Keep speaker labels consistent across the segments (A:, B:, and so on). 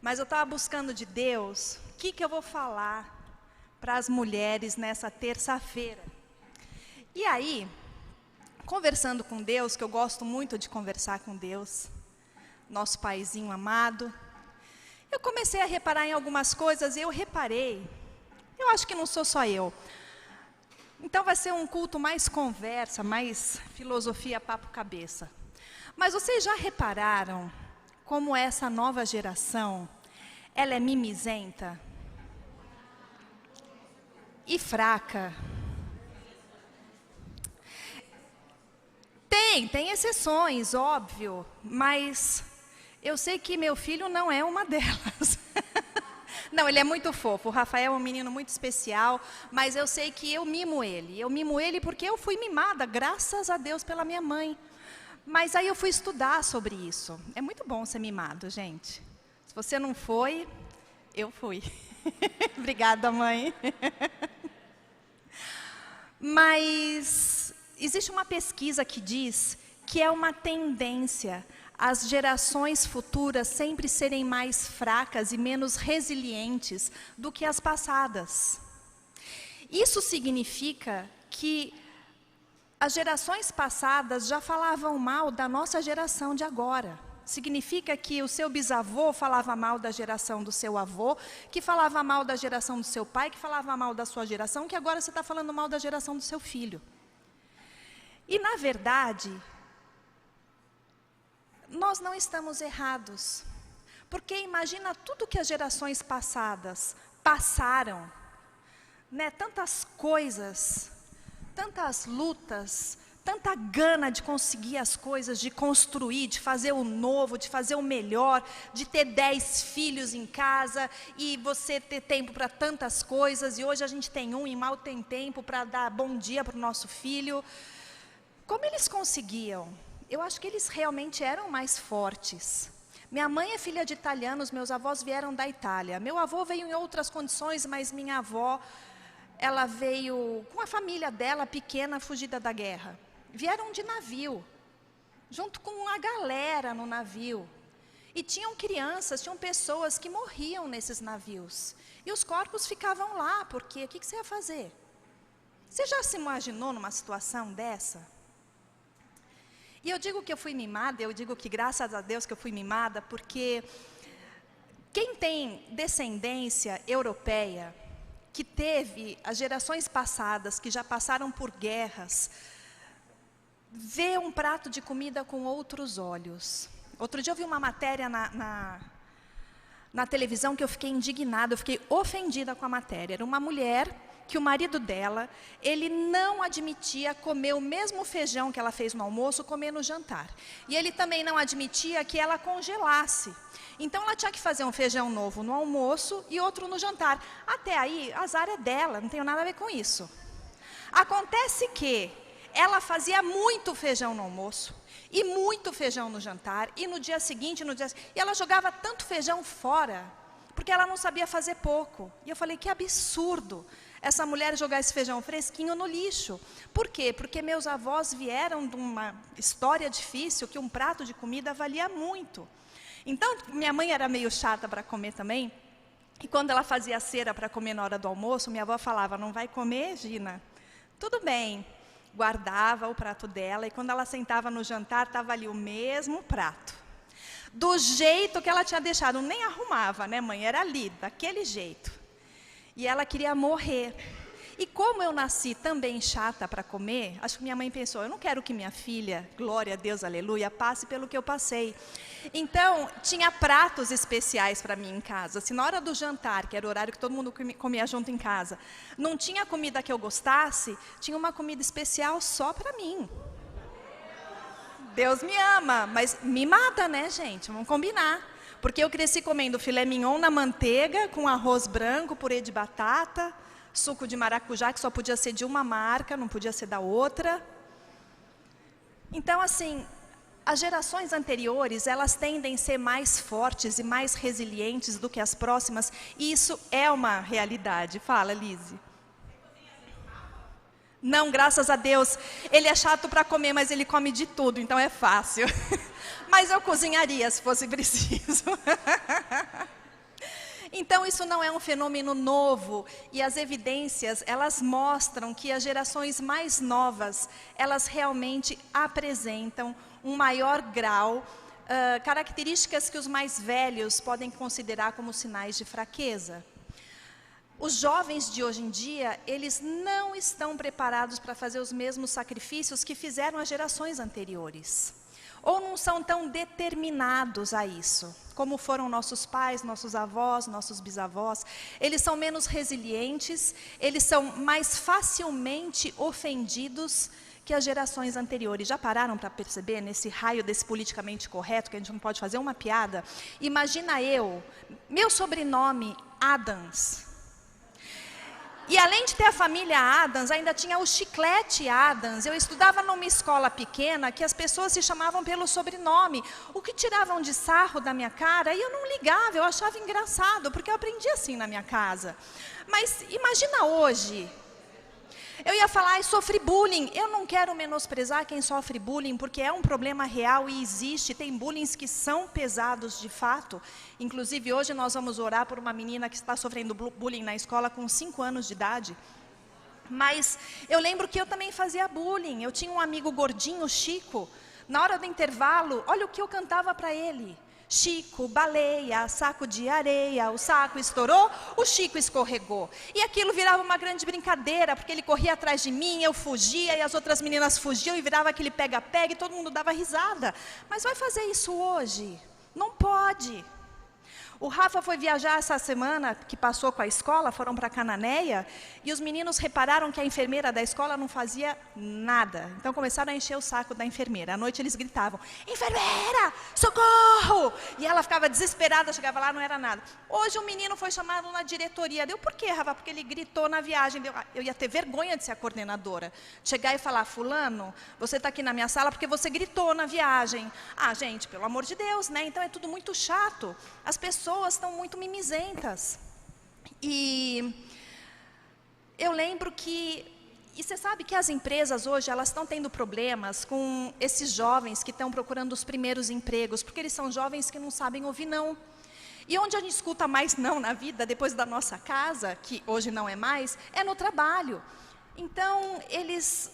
A: mas eu estava buscando de Deus o que eu vou falar para as mulheres nessa terça-feira. E aí, conversando com Deus, que eu gosto muito de conversar com Deus, nosso paizinho amado, eu comecei a reparar em algumas coisas e eu reparei, eu acho que não sou só eu. Então vai ser um culto mais conversa, mais filosofia, papo cabeça. Mas vocês já repararam como essa nova geração, ela é mimizenta e fraca? Tem exceções, óbvio, mas eu sei que meu filho não é uma delas. Não, ele é muito fofo, o Rafael é um menino muito especial, mas eu sei que eu mimo ele. Eu mimo ele porque eu fui mimada, graças a Deus, pela minha mãe. Mas aí eu fui estudar sobre isso. É muito bom ser mimado, gente. Se você não foi, eu fui. Obrigada, mãe. Mas existe uma pesquisa que diz que é uma tendência as gerações futuras sempre serem mais fracas e menos resilientes do que as passadas. Isso significa que as gerações passadas já falavam mal da nossa geração de agora. Significa que o seu bisavô falava mal da geração do seu avô, que falava mal da geração do seu pai, que falava mal da sua geração, que agora você está falando mal da geração do seu filho. E, na verdade, nós não estamos errados. Porque imagina tudo que as gerações passadas passaram, né? Tantas coisas, tantas lutas, tanta gana de conseguir as coisas, de construir, de fazer o novo, de fazer o melhor, de ter 10 filhos em casa e você ter tempo para tantas coisas. E hoje a gente tem um e mal tem tempo para dar bom dia para o nosso filho. Como eles conseguiam? Eu acho que eles realmente eram mais fortes. Minha mãe é filha de italianos, meus avós vieram da Itália. Meu avô veio em outras condições, mas minha avó, ela veio com a família dela, pequena, fugida da guerra. Vieram de navio, junto com uma galera no navio. E tinham crianças, tinham pessoas que morriam nesses navios. E os corpos ficavam lá, porque o que você ia fazer? Você já se imaginou numa situação dessa? E eu digo que eu fui mimada, eu digo que graças a Deus que eu fui mimada, porque quem tem descendência europeia, que teve as gerações passadas, que já passaram por guerras, vê um prato de comida com outros olhos. Outro dia eu vi uma matéria na televisão que eu fiquei indignada, eu fiquei ofendida com a matéria. Era uma mulher que o marido dela, ele não admitia comer o mesmo feijão que ela fez no almoço, comer no jantar. E ele também não admitia que ela congelasse. Então ela tinha que fazer um feijão novo no almoço e outro no jantar. Até aí, azar é dela, não tenho nada a ver com isso. Acontece que ela fazia muito feijão no almoço e muito feijão no jantar, e no dia seguinte, e ela jogava tanto feijão fora, porque ela não sabia fazer pouco. E eu falei, que absurdo essa mulher jogar esse feijão fresquinho no lixo. Por quê? Porque meus avós vieram de uma história difícil, que um prato de comida valia muito. Então, minha mãe era meio chata para comer também, e quando ela fazia cera para comer na hora do almoço, minha avó falava, não vai comer, Gina? Tudo bem. Guardava o prato dela, e quando ela sentava no jantar, estava ali o mesmo prato. Do jeito que ela tinha deixado, nem arrumava, né, mãe? Era ali, daquele jeito. E ela queria morrer. E como eu nasci também chata para comer, acho que minha mãe pensou, eu não quero que minha filha, glória a Deus, aleluia, passe pelo que eu passei. Então, tinha pratos especiais para mim em casa. Se na hora do jantar, que era o horário que todo mundo comia junto em casa, não tinha comida que eu gostasse, tinha uma comida especial só para mim. Deus me ama, mas mimada, né, gente? Vamos combinar. Porque eu cresci comendo filé mignon na manteiga, com arroz branco, purê de batata, suco de maracujá, que só podia ser de uma marca, não podia ser da outra. Então, assim, as gerações anteriores, elas tendem a ser mais fortes e mais resilientes do que as próximas, e isso é uma realidade. Fala, Lise. Não, graças a Deus. Ele é chato para comer, mas ele come de tudo, então é fácil. Mas eu cozinharia se fosse preciso. Então, isso não é um fenômeno novo, e as evidências, elas mostram que as gerações mais novas, elas realmente apresentam um maior grau, características que os mais velhos podem considerar como sinais de fraqueza. Os jovens de hoje em dia, eles não estão preparados para fazer os mesmos sacrifícios que fizeram as gerações anteriores. Ou não são tão determinados a isso, como foram nossos pais, nossos avós, nossos bisavós. Eles são menos resilientes, eles são mais facilmente ofendidos que as gerações anteriores. Já pararam para perceber, nesse raio desse politicamente correto, que a gente não pode fazer uma piada? Imagina meu sobrenome, Adams. E além de ter a família Adams, ainda tinha o chiclete Adams. Eu estudava numa escola pequena que as pessoas se chamavam pelo sobrenome. O que tiravam de sarro da minha cara, e eu não ligava, eu achava engraçado, porque eu aprendi assim na minha casa. Mas imagina hoje, eu ia falar, sofri bullying. Eu não quero menosprezar quem sofre bullying, porque é um problema real e existe. Tem bullying que são pesados de fato. Inclusive, hoje nós vamos orar por uma menina que está sofrendo bullying na escola com 5 anos de idade. Mas eu lembro que eu também fazia bullying. Eu tinha um amigo gordinho, Chico. Na hora do intervalo, olha o que eu cantava para ele. Chico, baleia, saco de areia, o saco estourou, o Chico escorregou. E aquilo virava uma grande brincadeira, porque ele corria atrás de mim, eu fugia, e as outras meninas fugiam, e virava aquele pega-pega, e todo mundo dava risada. Mas vai fazer isso hoje? Não pode. O Rafa foi viajar essa semana, que passou com a escola, foram para Cananéia, e os meninos repararam que a enfermeira da escola não fazia nada. Então começaram a encher o saco da enfermeira. À noite eles gritavam, enfermeira, socorro! E ela ficava desesperada, chegava lá, não era nada. Hoje o menino foi chamado na diretoria. Deu por quê, Rafa? Porque ele gritou na viagem. Eu ia ter vergonha de ser a coordenadora. Chegar e falar, fulano, você está aqui na minha sala porque você gritou na viagem. Ah, gente, pelo amor de Deus, né? Então é tudo muito chato. As pessoas estão muito mimizentas. E eu lembro que, e você sabe que as empresas hoje, elas estão tendo problemas com esses jovens que estão procurando os primeiros empregos, porque eles são jovens que não sabem ouvir não. E onde a gente escuta mais não na vida, depois da nossa casa, que hoje não é mais, é no trabalho. Então, eles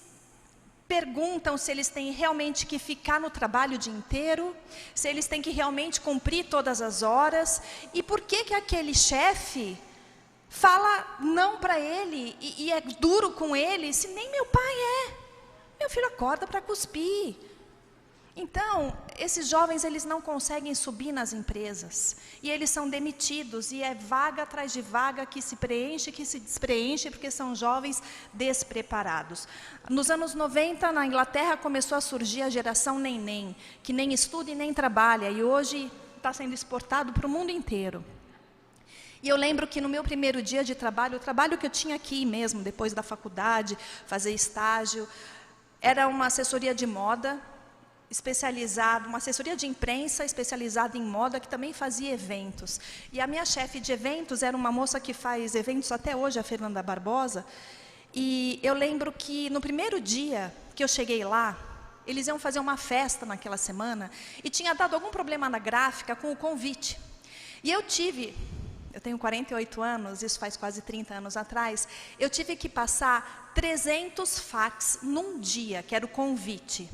A: perguntam se eles têm realmente que ficar no trabalho o dia inteiro, se eles têm que realmente cumprir todas as horas, e por que aquele chefe fala não para ele, e é duro com ele, se nem meu pai é. Meu filho acorda para cuspir. Então, esses jovens, eles não conseguem subir nas empresas, e eles são demitidos, e é vaga atrás de vaga que se preenche, que se despreenche, porque são jovens despreparados. Nos anos 90, na Inglaterra, começou a surgir a geração neném, que nem estuda e nem trabalha, e hoje está sendo exportado para o mundo inteiro. E eu lembro que no meu primeiro dia de trabalho, o trabalho que eu tinha aqui mesmo, depois da faculdade, fazer estágio, era uma assessoria de moda, especializada, uma assessoria de imprensa especializada em moda, que também fazia eventos. E a minha chefe de eventos era uma moça que faz eventos até hoje, a Fernanda Barbosa. E eu lembro que no primeiro dia que eu cheguei lá, eles iam fazer uma festa naquela semana, e tinha dado algum problema na gráfica com o convite. E eu tenho 48 anos, isso faz quase 30 anos atrás, eu tive que passar 300 fax num dia, que era o convite.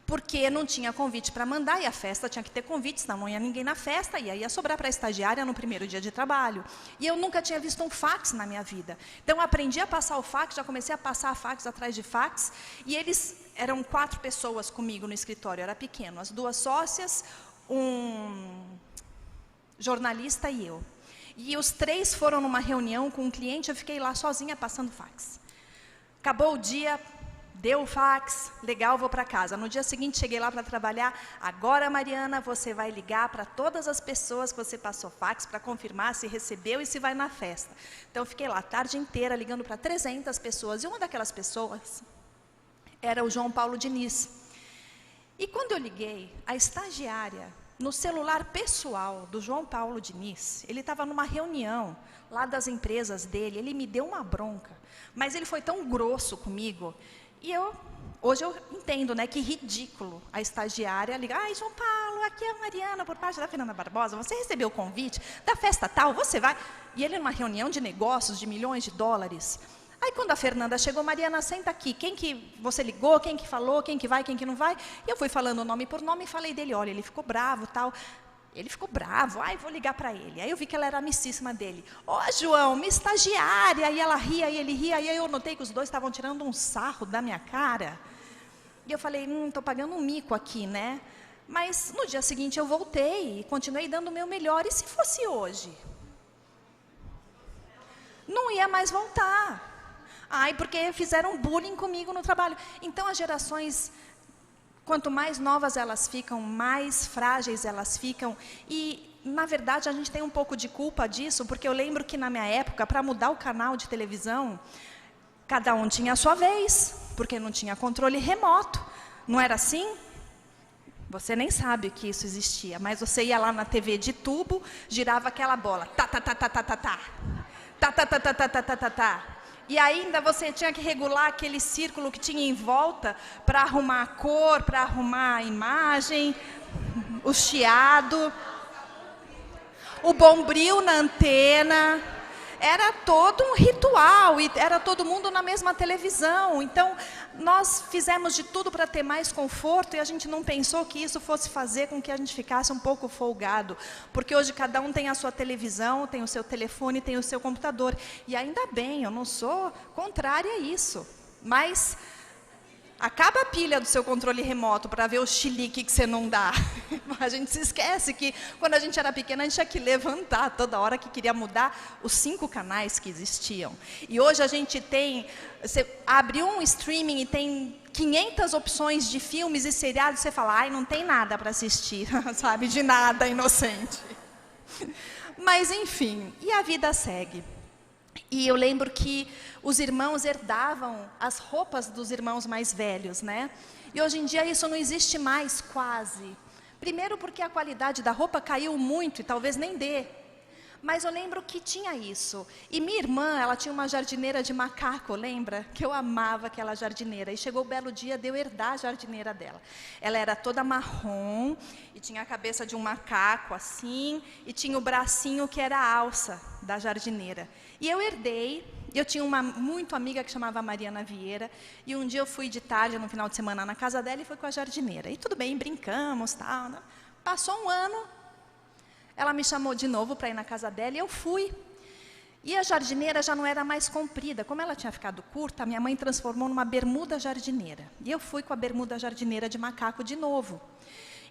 A: Porque não tinha convite para mandar, e a festa tinha que ter convite, senão não ia ninguém na festa, e aí ia sobrar para a estagiária no primeiro dia de trabalho. E eu nunca tinha visto um fax na minha vida. Então eu aprendi a passar o fax, já comecei a passar fax atrás de fax, e eles eram 4 pessoas comigo no escritório, era pequeno, as 2 sócias, um jornalista e eu. E os 3 foram numa reunião com um cliente, eu fiquei lá sozinha passando fax. Acabou o dia, deu o fax, legal, vou para casa. No dia seguinte, cheguei lá para trabalhar. Agora, Mariana, você vai ligar para todas as pessoas que você passou fax para confirmar se recebeu e se vai na festa. Então, eu fiquei lá a tarde inteira ligando para 300 pessoas. E uma daquelas pessoas era o João Paulo Diniz. E quando eu liguei, a estagiária, no celular pessoal do João Paulo Diniz, ele estava numa reunião lá das empresas dele, ele me deu uma bronca. Mas ele foi tão grosso comigo. E eu Hoje eu entendo, né, que ridículo a estagiária ligar, ai, João Paulo, aqui é a Mariana, por parte da Fernanda Barbosa, você recebeu o convite da festa tal, você vai? E ele numa reunião de negócios de milhões de dólares. Aí quando a Fernanda chegou, Mariana, senta aqui, quem que você ligou, quem que falou, quem que vai, quem que não vai? E eu fui falando nome por nome e falei dele, olha, ele ficou bravo, tal. Ele ficou bravo, ai, vou ligar para ele. Aí eu vi que ela era amicíssima dele. Ó, João, minha estagiária. E ela ria, e ele ria. E aí eu notei que os dois estavam tirando um sarro da minha cara. E eu falei, estou pagando um mico aqui, né? Mas no dia seguinte eu voltei e continuei dando o meu melhor. E se fosse hoje? Não ia mais voltar. Ai, porque fizeram bullying comigo no trabalho. Então as gerações, quanto mais novas elas ficam, mais frágeis elas ficam. E, na verdade, a gente tem um pouco de culpa disso, porque eu lembro que na minha época, para mudar o canal de televisão, cada um tinha a sua vez, porque não tinha controle remoto. Não era assim? Você nem sabe que isso existia, mas você ia lá na TV de tubo, girava aquela bola. Tá, tá, tá, tá, tá, tá, tá. Tá, tá, tá, tá, tá, tá, tá, tá, tá. E ainda você tinha que regular aquele círculo que tinha em volta para arrumar a cor, para arrumar a imagem, o chiado, o bombril na antena. Era todo um ritual e era todo mundo na mesma televisão. Então, nós fizemos de tudo para ter mais conforto e a gente não pensou que isso fosse fazer com que a gente ficasse um pouco folgado. Porque hoje cada um tem a sua televisão, tem o seu telefone, tem o seu computador. E ainda bem, eu não sou contrária a isso. Mas acaba a pilha do seu controle remoto para ver o chilique que você não dá. A gente se esquece que quando a gente era pequena a gente tinha que levantar toda hora que queria mudar os 5 canais que existiam. E hoje a gente tem, você abre um streaming e tem 500 opções de filmes e seriados, você fala, ai, não tem nada para assistir, sabe, de nada, inocente. Mas enfim, e a vida segue. E eu lembro que os irmãos herdavam as roupas dos irmãos mais velhos, né? E hoje em dia isso não existe mais, quase. Primeiro porque a qualidade da roupa caiu muito e talvez nem dê. Mas eu lembro que tinha isso. E minha irmã, ela tinha uma jardineira de macaco, lembra? Que eu amava aquela jardineira. E chegou o belo dia de eu herdar a jardineira dela. Ela era toda marrom e tinha a cabeça de um macaco assim, e tinha o bracinho que era a alça da jardineira. E eu herdei. Eu tinha uma muito amiga que chamava Mariana Vieira, e um dia eu fui de tarde, no final de semana, na casa dela e fui com a jardineira. E tudo bem, brincamos, tal, né? Passou um ano, ela me chamou de novo para ir na casa dela e eu fui. E a jardineira já não era mais comprida. Como ela tinha ficado curta, a minha mãe transformou numa bermuda jardineira. E eu fui com a bermuda jardineira de macaco de novo.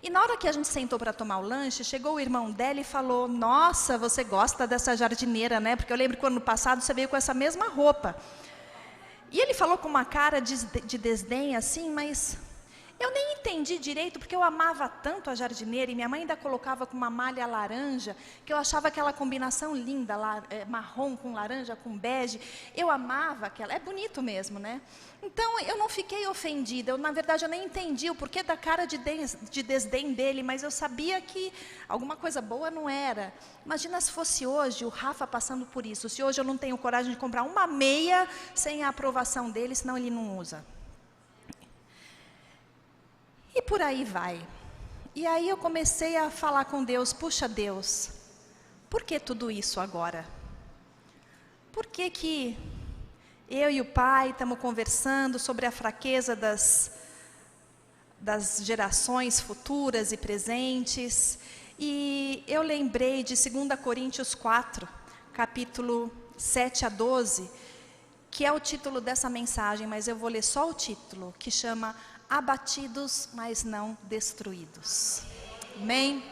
A: E na hora que a gente sentou para tomar o lanche, chegou o irmão dela e falou, nossa, você gosta dessa jardineira, né? Porque eu lembro que ano passado você veio com essa mesma roupa. E ele falou com uma cara de desdém assim, mas eu nem entendi direito, porque eu amava tanto a jardineira, e minha mãe ainda colocava com uma malha laranja, que eu achava aquela combinação linda, marrom com laranja, com bege. Eu amava aquela, é bonito mesmo, né? Então, eu não fiquei ofendida, na verdade, eu nem entendi o porquê da cara de desdém dele, mas eu sabia que alguma coisa boa não era. Imagina se fosse hoje o Rafa passando por isso, se hoje eu não tenho coragem de comprar uma meia sem a aprovação dele, senão ele não usa. E por aí vai. E aí eu comecei a falar com Deus, puxa Deus, por que tudo isso agora? Por que eu e o pai estamos conversando sobre a fraqueza das gerações futuras e presentes? E eu lembrei de 2 Coríntios 4, capítulo 7 a 12, que é o título dessa mensagem, mas eu vou ler só o título, que chama Abatidos, mas não destruídos. Amém?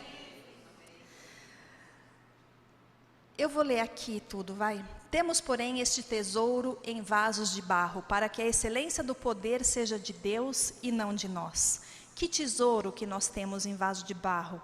A: Eu vou ler aqui tudo, vai. Temos, porém, este tesouro em vasos de barro, para que a excelência do poder seja de Deus e não de nós. Que tesouro que nós temos em vaso de barro?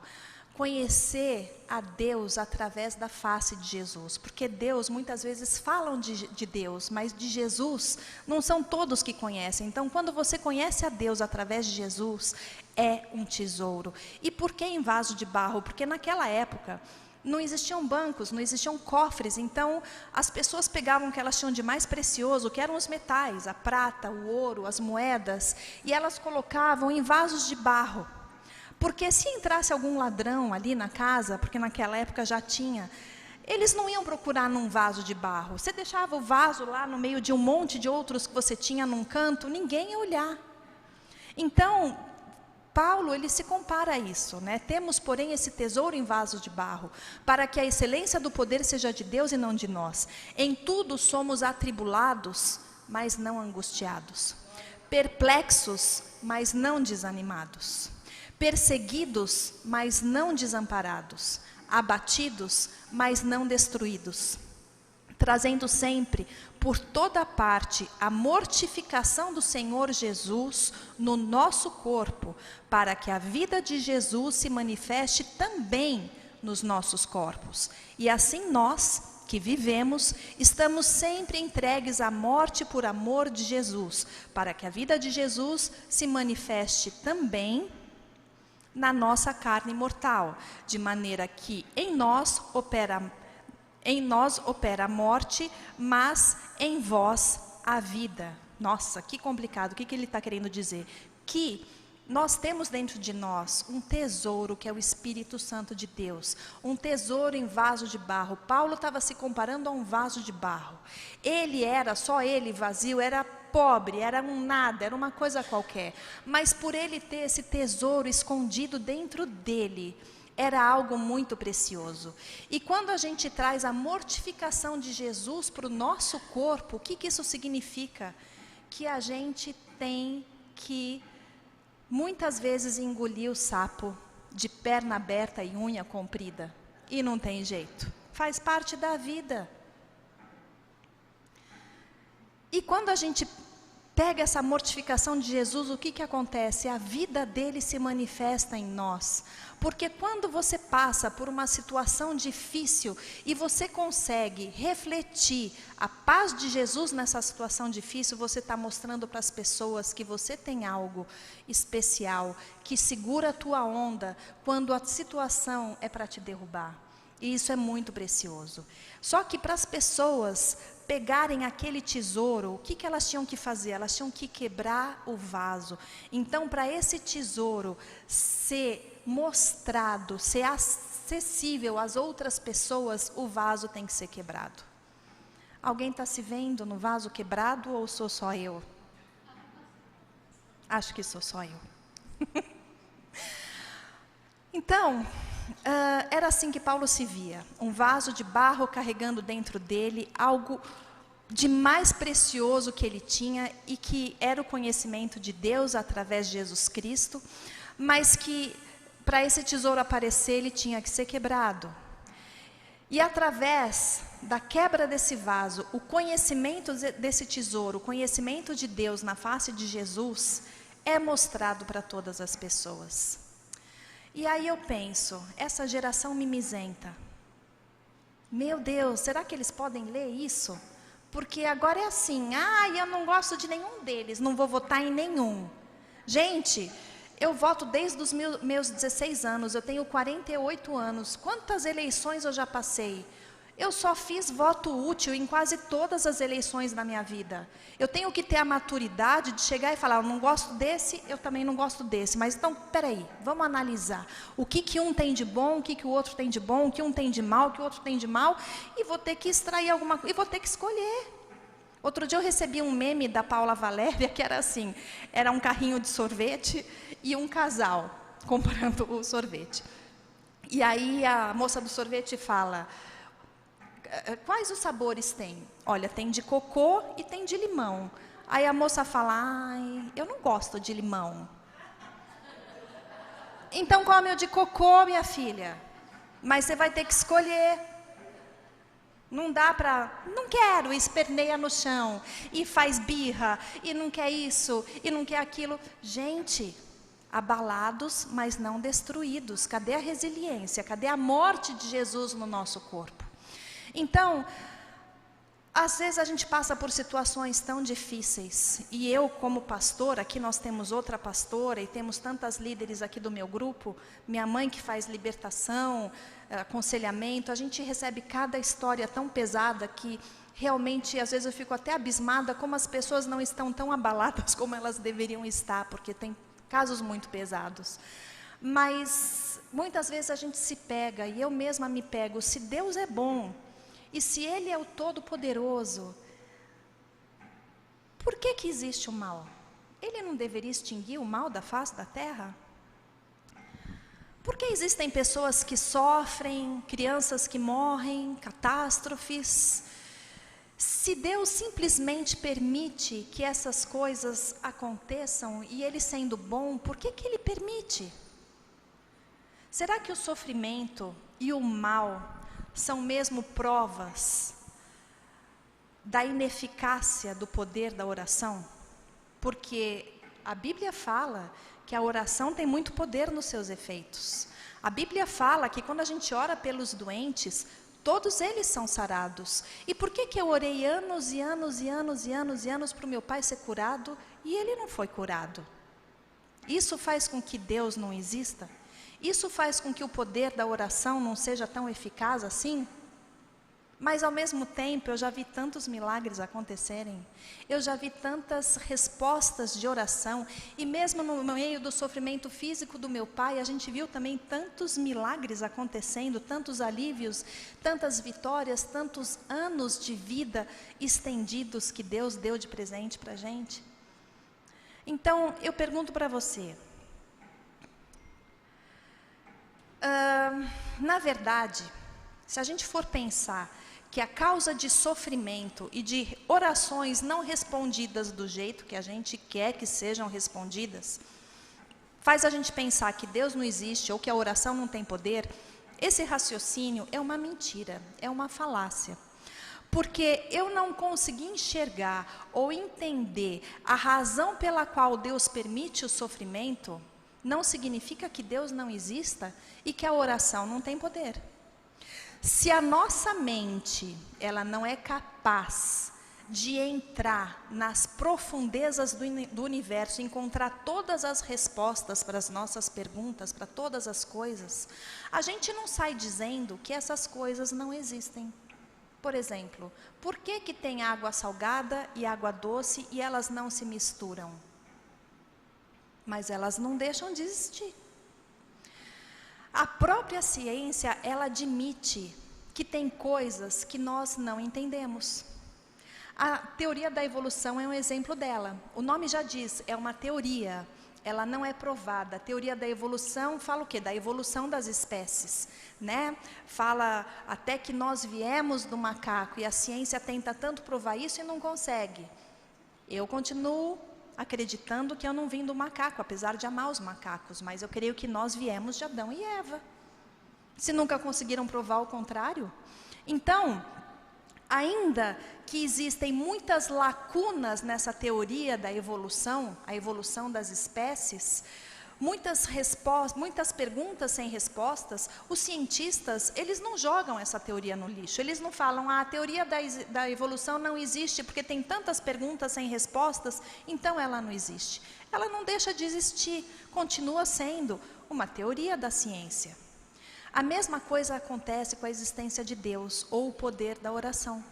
A: Conhecer a Deus através da face de Jesus, porque Deus, muitas vezes falam de Deus, mas de Jesus não são todos que conhecem. Então, quando você conhece a Deus através de Jesus, é um tesouro. E por que em vaso de barro? Porque naquela época, não existiam bancos, não existiam cofres, então as pessoas pegavam o que elas tinham de mais precioso, que eram os metais, a prata, o ouro, as moedas, e elas colocavam em vasos de barro. Porque se entrasse algum ladrão ali na casa, porque naquela época já tinha, eles não iam procurar num vaso de barro. Você deixava o vaso lá no meio de um monte de outros que você tinha num canto, ninguém ia olhar. Então, Paulo, ele se compara a isso, né? Temos, porém, esse tesouro em vasos de barro, para que a excelência do poder seja de Deus e não de nós. Em tudo somos atribulados, mas não angustiados. Perplexos, mas não desanimados. Perseguidos, mas não desamparados. Abatidos, mas não destruídos. Trazendo sempre, por toda parte, a mortificação do Senhor Jesus no nosso corpo, para que a vida de Jesus se manifeste também nos nossos corpos. E assim nós, que vivemos, estamos sempre entregues à morte por amor de Jesus, para que a vida de Jesus se manifeste também na nossa carne mortal, de maneira que em nós opera a morte, mas em vós a vida. Nossa, que complicado. O que ele está querendo dizer? Que nós temos dentro de nós um tesouro que é o Espírito Santo de Deus. Um tesouro em vaso de barro. Paulo estava se comparando a um vaso de barro. Ele era, só ele vazio, era pobre, era um nada, era uma coisa qualquer. Mas por ele ter esse tesouro escondido dentro dele, era algo muito precioso. E quando a gente traz a mortificação de Jesus para o nosso corpo, o que isso significa? Que a gente tem que, muitas vezes, engolir o sapo de perna aberta e unha comprida. E não tem jeito. Faz parte da vida. E quando a gente pega essa mortificação de Jesus, o que acontece? A vida dele se manifesta em nós. Porque quando você passa por uma situação difícil e você consegue refletir a paz de Jesus nessa situação difícil, você está mostrando para as pessoas que você tem algo especial, que segura a tua onda quando a situação é para te derrubar. E isso é muito precioso. Só que para as pessoas pegarem aquele tesouro, o que elas tinham que fazer? Elas tinham que quebrar o vaso. Então, para esse tesouro ser mostrado, ser acessível às outras pessoas, o vaso tem que ser quebrado. Alguém está se vendo no vaso quebrado ou sou só eu? Acho que sou só eu. Então, era assim que Paulo se via, um vaso de barro carregando dentro dele algo de mais precioso que ele tinha e que era o conhecimento de Deus através de Jesus Cristo, mas que para esse tesouro aparecer ele tinha que ser quebrado. E através da quebra desse vaso, o conhecimento desse tesouro, o conhecimento de Deus na face de Jesus é mostrado para todas as pessoas. E aí eu penso, essa geração mimizenta, meu Deus, será que eles podem ler isso? Porque agora é assim, eu não gosto de nenhum deles, não vou votar em nenhum. Gente, eu voto desde os meus 16 anos, eu tenho 48 anos, quantas eleições eu já passei? Eu só fiz voto útil em quase todas as eleições da minha vida. Eu tenho que ter a maturidade de chegar e falar, eu não gosto desse, eu também não gosto desse. Mas então, peraí, vamos analisar. O que um tem de bom, o que o outro tem de bom, o que um tem de mal, o que o outro tem de mal. E vou ter que extrair alguma coisa, e vou ter que escolher. Outro dia eu recebi um meme da Paula Valéria, que era assim, era um carrinho de sorvete e um casal comprando o sorvete. E aí a moça do sorvete fala, quais os sabores tem? Olha, tem de cocô e tem de limão. Aí a moça fala, eu não gosto de limão. Então come o de cocô, minha filha. Mas você vai ter que escolher. Não dá para, não quero, esperneia no chão. E faz birra, e não quer isso, e não quer aquilo. Gente, abalados, mas não destruídos. Cadê a resiliência? Cadê a morte de Jesus no nosso corpo? Então, às vezes a gente passa por situações tão difíceis, e eu como pastora, aqui nós temos outra pastora, e temos tantas líderes aqui do meu grupo, minha mãe que faz libertação, aconselhamento, a gente recebe cada história tão pesada que realmente, às vezes eu fico até abismada como as pessoas não estão tão abaladas como elas deveriam estar, porque tem casos muito pesados. Mas muitas vezes a gente se pega, e eu mesma me pego, se Deus é bom, e se Ele é o Todo-Poderoso, por que que existe o mal? Ele não deveria extinguir o mal da face da terra? Por que existem pessoas que sofrem, crianças que morrem, catástrofes? Se Deus simplesmente permite que essas coisas aconteçam, e Ele sendo bom, por que que Ele permite? Será que o sofrimento e o mal são mesmo provas da ineficácia do poder da oração? Porque a Bíblia fala que a oração tem muito poder nos seus efeitos. A Bíblia fala que quando a gente ora pelos doentes, todos eles são sarados. E por que que eu orei anos e anos e anos e anos e anos para o meu pai ser curado e ele não foi curado? Isso faz com que Deus não exista? Isso faz com que o poder da oração não seja tão eficaz assim? Mas ao mesmo tempo eu já vi tantos milagres acontecerem, eu já vi tantas respostas de oração, e mesmo no meio do sofrimento físico do meu pai, a gente viu também tantos milagres acontecendo, tantos alívios, tantas vitórias, tantos anos de vida estendidos que Deus deu de presente para a gente. Então eu pergunto para você, na verdade, se a gente for pensar que a causa de sofrimento e de orações não respondidas do jeito que a gente quer que sejam respondidas, faz a gente pensar que Deus não existe ou que a oração não tem poder, esse raciocínio é uma mentira, é uma falácia. Porque eu não consegui enxergar ou entender a razão pela qual Deus permite o sofrimento, não significa que Deus não exista e que a oração não tem poder. Se a nossa mente, ela não é capaz de entrar nas profundezas do universo, encontrar todas as respostas para as nossas perguntas, para todas as coisas, a gente não sai dizendo que essas coisas não existem. Por exemplo, por que que tem água salgada e água doce e elas não se misturam? Mas elas não deixam de existir. A própria ciência, ela admite que tem coisas que nós não entendemos. A teoria da evolução é um exemplo dela. O nome já diz, é uma teoria, ela não é provada. A teoria da evolução fala o quê? Da evolução das espécies, né? Fala até que nós viemos do macaco, e a ciência tenta tanto provar isso e não consegue. Eu continuo acreditando que eu não vim do macaco, apesar de amar os macacos, mas eu creio que nós viemos de Adão e Eva. Se nunca conseguiram provar o contrário. Então, ainda que existem muitas lacunas nessa teoria da evolução, a evolução das espécies, muitas perguntas sem respostas, os cientistas, eles não jogam essa teoria no lixo. Eles não falam, a teoria da evolução não existe porque tem tantas perguntas sem respostas, então ela não existe. Ela não deixa de existir, continua sendo uma teoria da ciência. A mesma coisa acontece com a existência de Deus, ou o poder da oração.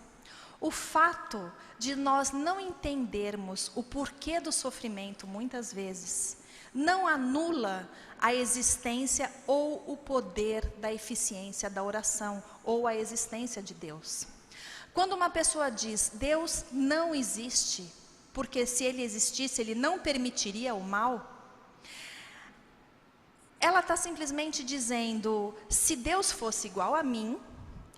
A: O fato de nós não entendermos o porquê do sofrimento, muitas vezes, não anula a existência ou o poder da eficiência da oração, ou a existência de Deus. Quando uma pessoa diz, Deus não existe, porque se Ele existisse, Ele não permitiria o mal, ela está simplesmente dizendo, se Deus fosse igual a mim,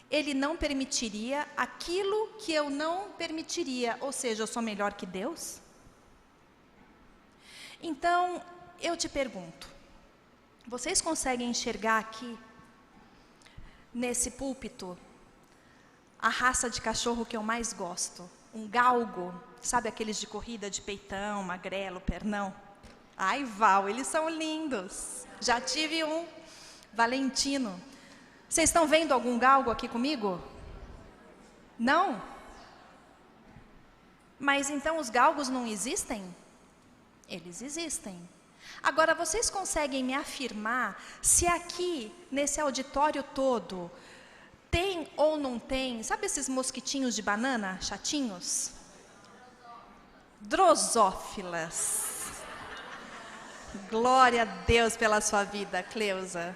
A: Ele não permitiria aquilo que eu não permitiria, ou seja, eu sou melhor que Deus? Então, eu te pergunto, vocês conseguem enxergar aqui, nesse púlpito, a raça de cachorro que eu mais gosto? Um galgo, sabe aqueles de corrida de peitão, magrelo, pernão? Ai, Val, eles são lindos. Já tive um Valentino. Vocês estão vendo algum galgo aqui comigo? Não? Mas então os galgos não existem? Eles existem. Agora, vocês conseguem me afirmar se aqui, nesse auditório todo, tem ou não tem, sabe esses mosquitinhos de banana, chatinhos? Drosófilas. Glória a Deus pela sua vida, Cleusa.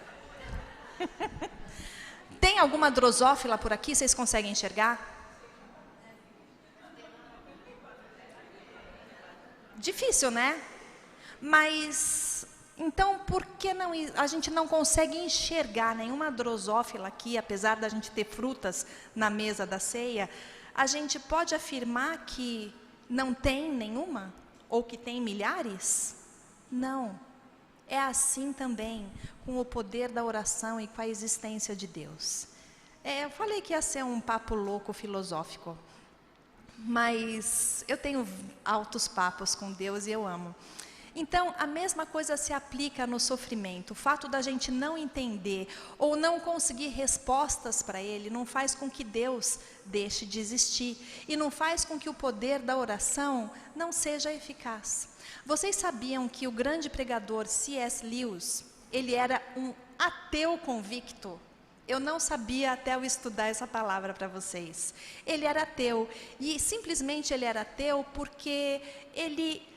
A: Tem alguma drosófila por aqui? Vocês conseguem enxergar? Difícil, né? Mas, então, por que não, a gente não consegue enxergar nenhuma drosófila aqui, apesar da gente ter frutas na mesa da ceia? A gente pode afirmar que não tem nenhuma? Ou que tem milhares? Não. É assim também com o poder da oração e com a existência de Deus. Eu falei que ia ser um papo louco filosófico, mas eu tenho altos papos com Deus e eu amo. Então, a mesma coisa se aplica no sofrimento. O fato da gente não entender ou não conseguir respostas para ele não faz com que Deus deixe de existir e não faz com que o poder da oração não seja eficaz. Vocês sabiam que o grande pregador C.S. Lewis, ele era um ateu convicto? Eu não sabia até eu estudar essa palavra para vocês. Ele era ateu e simplesmente ele era ateu porque ele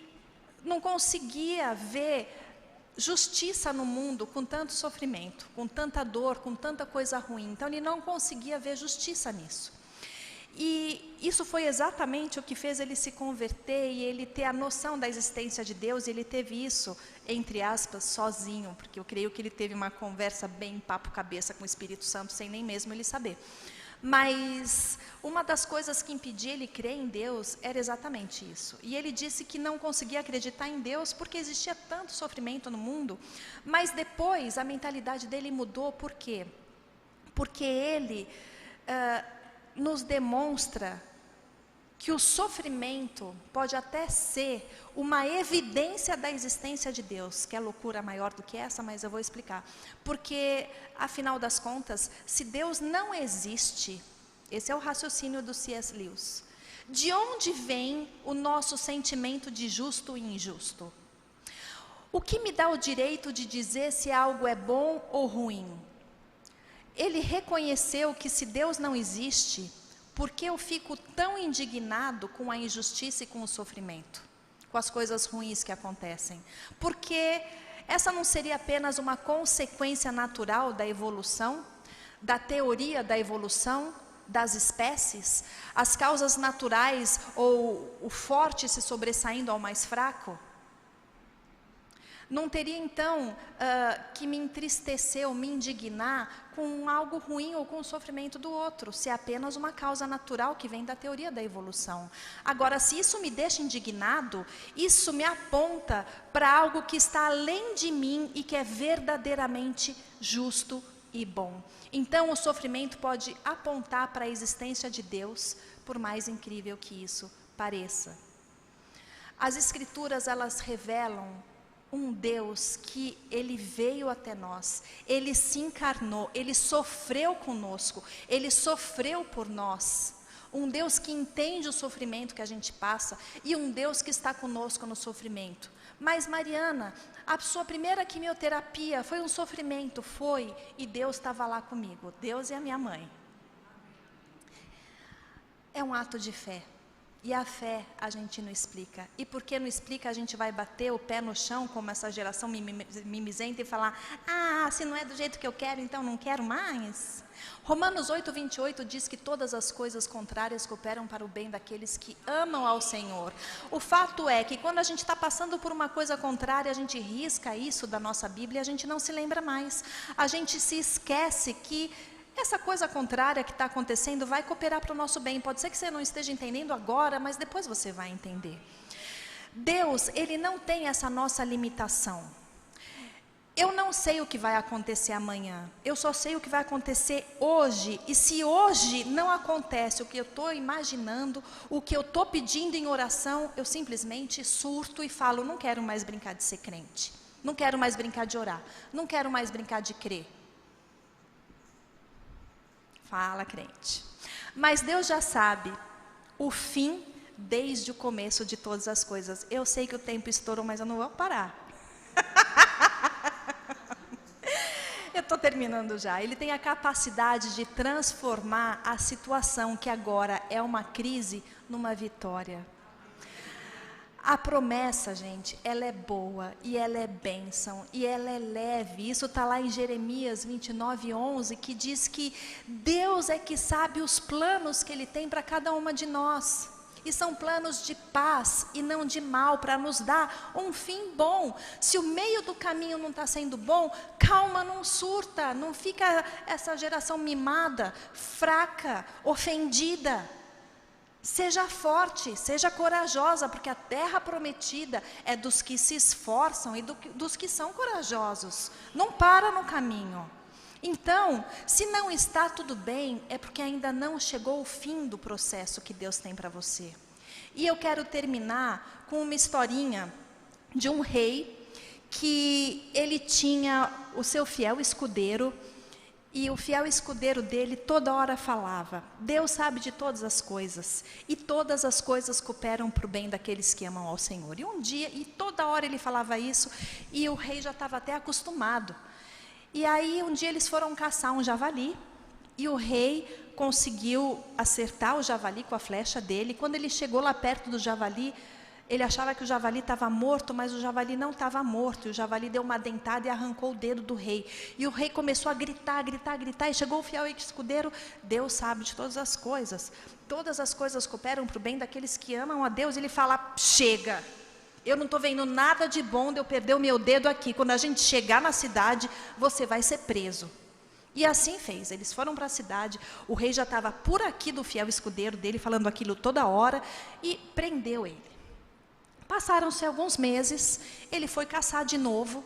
A: não conseguia ver justiça no mundo com tanto sofrimento, com tanta dor, com tanta coisa ruim. Então ele não conseguia ver justiça nisso. E isso foi exatamente o que fez ele se converter e ele ter a noção da existência de Deus. Ele teve isso, entre aspas, sozinho, porque eu creio que ele teve uma conversa bem papo-cabeça com o Espírito Santo, sem nem mesmo ele saber. Mas uma das coisas que impedia ele crer em Deus era exatamente isso. E ele disse que não conseguia acreditar em Deus porque existia tanto sofrimento no mundo. Mas depois a mentalidade dele mudou, por quê? Porque ele nos demonstra que o sofrimento pode até ser uma evidência da existência de Deus, que é loucura maior do que essa, mas eu vou explicar. Porque, afinal das contas, se Deus não existe, esse é o raciocínio do C.S. Lewis, de onde vem o nosso sentimento de justo e injusto? O que me dá o direito de dizer se algo é bom ou ruim? Ele reconheceu que se Deus não existe, por que eu fico tão indignado com a injustiça e com o sofrimento? Com as coisas ruins que acontecem? Porque essa não seria apenas uma consequência natural da evolução, da teoria da evolução das espécies? As causas naturais ou o forte se sobressaindo ao mais fraco? Não teria então que me entristecer ou me indignar com algo ruim ou com o sofrimento do outro, se é apenas uma causa natural que vem da teoria da evolução. Agora, se isso me deixa indignado, isso me aponta para algo que está além de mim e que é verdadeiramente justo e bom. Então, o sofrimento pode apontar para a existência de Deus, por mais incrível que isso pareça. As Escrituras, elas revelam um Deus que ele veio até nós, ele se encarnou, ele sofreu conosco, ele sofreu por nós. Um Deus que entende o sofrimento que a gente passa e um Deus que está conosco no sofrimento. Mas Mariana, a sua primeira quimioterapia foi um sofrimento, foi, e Deus estava lá comigo, Deus e a minha mãe. É um ato de fé. E a fé a gente não explica. E porque não explica, a gente vai bater o pé no chão, como essa geração mimizenta, e falar: ah, se não é do jeito que eu quero, então não quero mais. Romanos 8:28 diz que todas as coisas contrárias cooperam para o bem daqueles que amam ao Senhor. O fato é que quando a gente está passando por uma coisa contrária, a gente risca isso da nossa Bíblia e a gente não se lembra mais. A gente se esquece que essa coisa contrária que está acontecendo vai cooperar para o nosso bem. Pode ser que você não esteja entendendo agora, mas depois você vai entender. Deus, ele não tem essa nossa limitação. Eu não sei o que vai acontecer amanhã. Eu só sei o que vai acontecer hoje. E se hoje não acontece o que eu estou imaginando, o que eu estou pedindo em oração, eu simplesmente surto e falo: não quero mais brincar de ser crente. Não quero mais brincar de orar. Não quero mais brincar de crer. Fala, crente. Mas Deus já sabe o fim desde o começo de todas as coisas. Eu sei que o tempo estourou, mas eu não vou parar. Estou terminando já. Ele tem a capacidade de transformar a situação que agora é uma crise numa vitória. A promessa, gente, ela é boa, e ela é bênção, e ela é leve. Isso está lá em Jeremias 29:11, que diz que Deus é que sabe os planos que Ele tem para cada uma de nós. E são planos de paz e não de mal, para nos dar um fim bom. Se o meio do caminho não está sendo bom, calma, não surta, não fica essa geração mimada, fraca, ofendida. Seja forte, seja corajosa, porque a terra prometida é dos que se esforçam e dos que são corajosos. Não para no caminho. Então, se não está tudo bem, é porque ainda não chegou o fim do processo que Deus tem para você. E eu quero terminar com uma historinha de um rei que ele tinha o seu fiel escudeiro. E o fiel escudeiro dele toda hora falava: Deus sabe de todas as coisas, e todas as coisas cooperam para o bem daqueles que amam ao Senhor. E um dia, e toda hora ele falava isso, e o rei já estava até acostumado. E aí um dia eles foram caçar um javali, e o rei conseguiu acertar o javali com a flecha dele. Quando ele chegou lá perto do javali, ele achava que o javali estava morto, mas o javali não estava morto. E o javali deu uma dentada e arrancou o dedo do rei. E o rei começou a gritar, gritar, gritar. E chegou o fiel escudeiro: Deus sabe de todas as coisas. Todas as coisas cooperam para o bem daqueles que amam a Deus. Ele fala: chega, eu não estou vendo nada de bom de eu perder o meu dedo aqui. Quando a gente chegar na cidade, você vai ser preso. E assim fez. Eles foram para a cidade. O rei já estava por aqui do fiel escudeiro dele, falando aquilo toda hora, e prendeu ele. Passaram-se alguns meses, ele foi caçar de novo,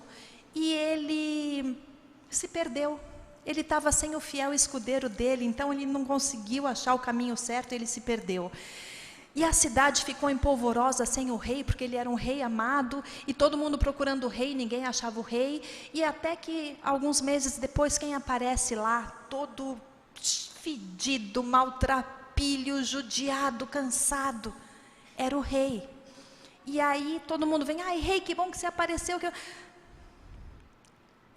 A: e ele se perdeu. Ele estava sem o fiel escudeiro dele, então ele não conseguiu achar o caminho certo, ele se perdeu. E a cidade ficou empolvorosa sem o rei, porque ele era um rei amado, e todo mundo procurando o rei, ninguém achava o rei. E até que alguns meses depois, quem aparece lá, todo fedido, maltrapilho, judiado, cansado, era o rei. E aí todo mundo vem: ai, rei, que bom que você apareceu.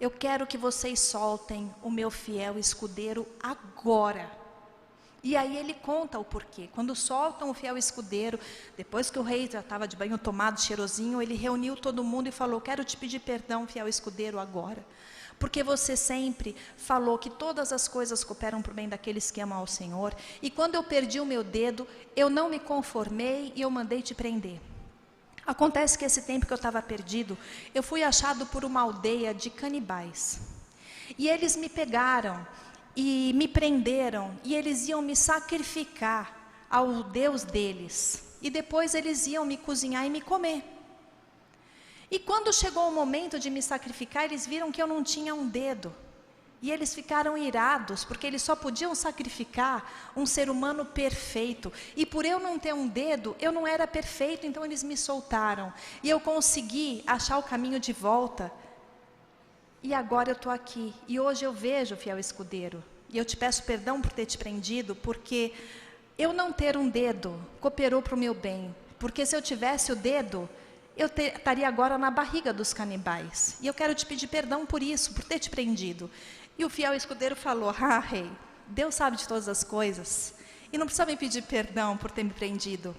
A: Eu quero que vocês soltem o meu fiel escudeiro agora. E aí ele conta o porquê. Quando soltam o fiel escudeiro, depois que o rei já estava de banho tomado, cheirosinho, ele reuniu todo mundo e falou: quero te pedir perdão, fiel escudeiro, agora. Porque você sempre falou que todas as coisas cooperam para o bem daqueles que amam ao Senhor. E quando eu perdi o meu dedo, eu não me conformei e eu mandei te prender. Acontece que esse tempo que eu estava perdido, eu fui achado por uma aldeia de canibais. E eles me pegaram e me prenderam, e eles iam me sacrificar ao Deus deles. E depois eles iam me cozinhar e me comer. E quando chegou o momento de me sacrificar, eles viram que eu não tinha um dedo. E eles ficaram irados, porque eles só podiam sacrificar um ser humano perfeito. E por eu não ter um dedo, eu não era perfeito, então eles me soltaram. E eu consegui achar o caminho de volta. E agora eu estou aqui. E hoje eu vejo, fiel escudeiro, e eu te peço perdão por ter te prendido, porque eu não ter um dedo cooperou para o meu bem. Porque se eu tivesse o dedo, eu estaria agora na barriga dos canibais. E eu quero te pedir perdão por isso, por ter te prendido. E o fiel escudeiro falou: ah, rei, Deus sabe de todas as coisas, e não precisa me pedir perdão por ter me prendido,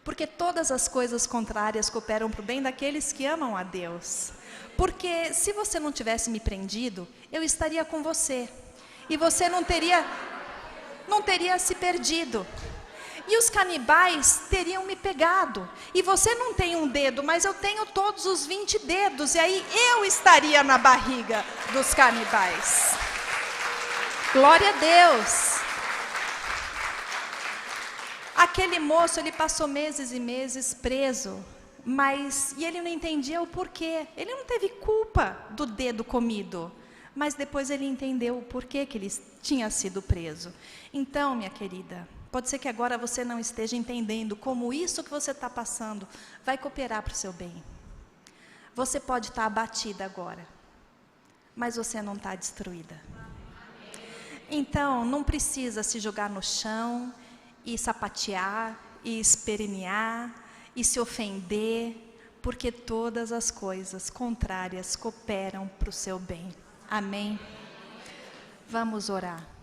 A: porque todas as coisas contrárias cooperam para o bem daqueles que amam a Deus. Porque se você não tivesse me prendido, eu estaria com você, e você não teria se perdido. E os canibais teriam me pegado. E você não tem um dedo, mas eu tenho todos os 20 dedos. E aí eu estaria na barriga dos canibais. Glória a Deus. Aquele moço, ele passou meses e meses preso. E ele não entendia o porquê. Ele não teve culpa do dedo comido. Mas depois ele entendeu o porquê que ele tinha sido preso. Então, minha querida, pode ser que agora você não esteja entendendo como isso que você está passando vai cooperar para o seu bem. Você pode estar abatida agora, mas você não está destruída. Então, não precisa se jogar no chão e sapatear, e espernear, e se ofender, porque todas as coisas contrárias cooperam para o seu bem. Amém? Vamos orar.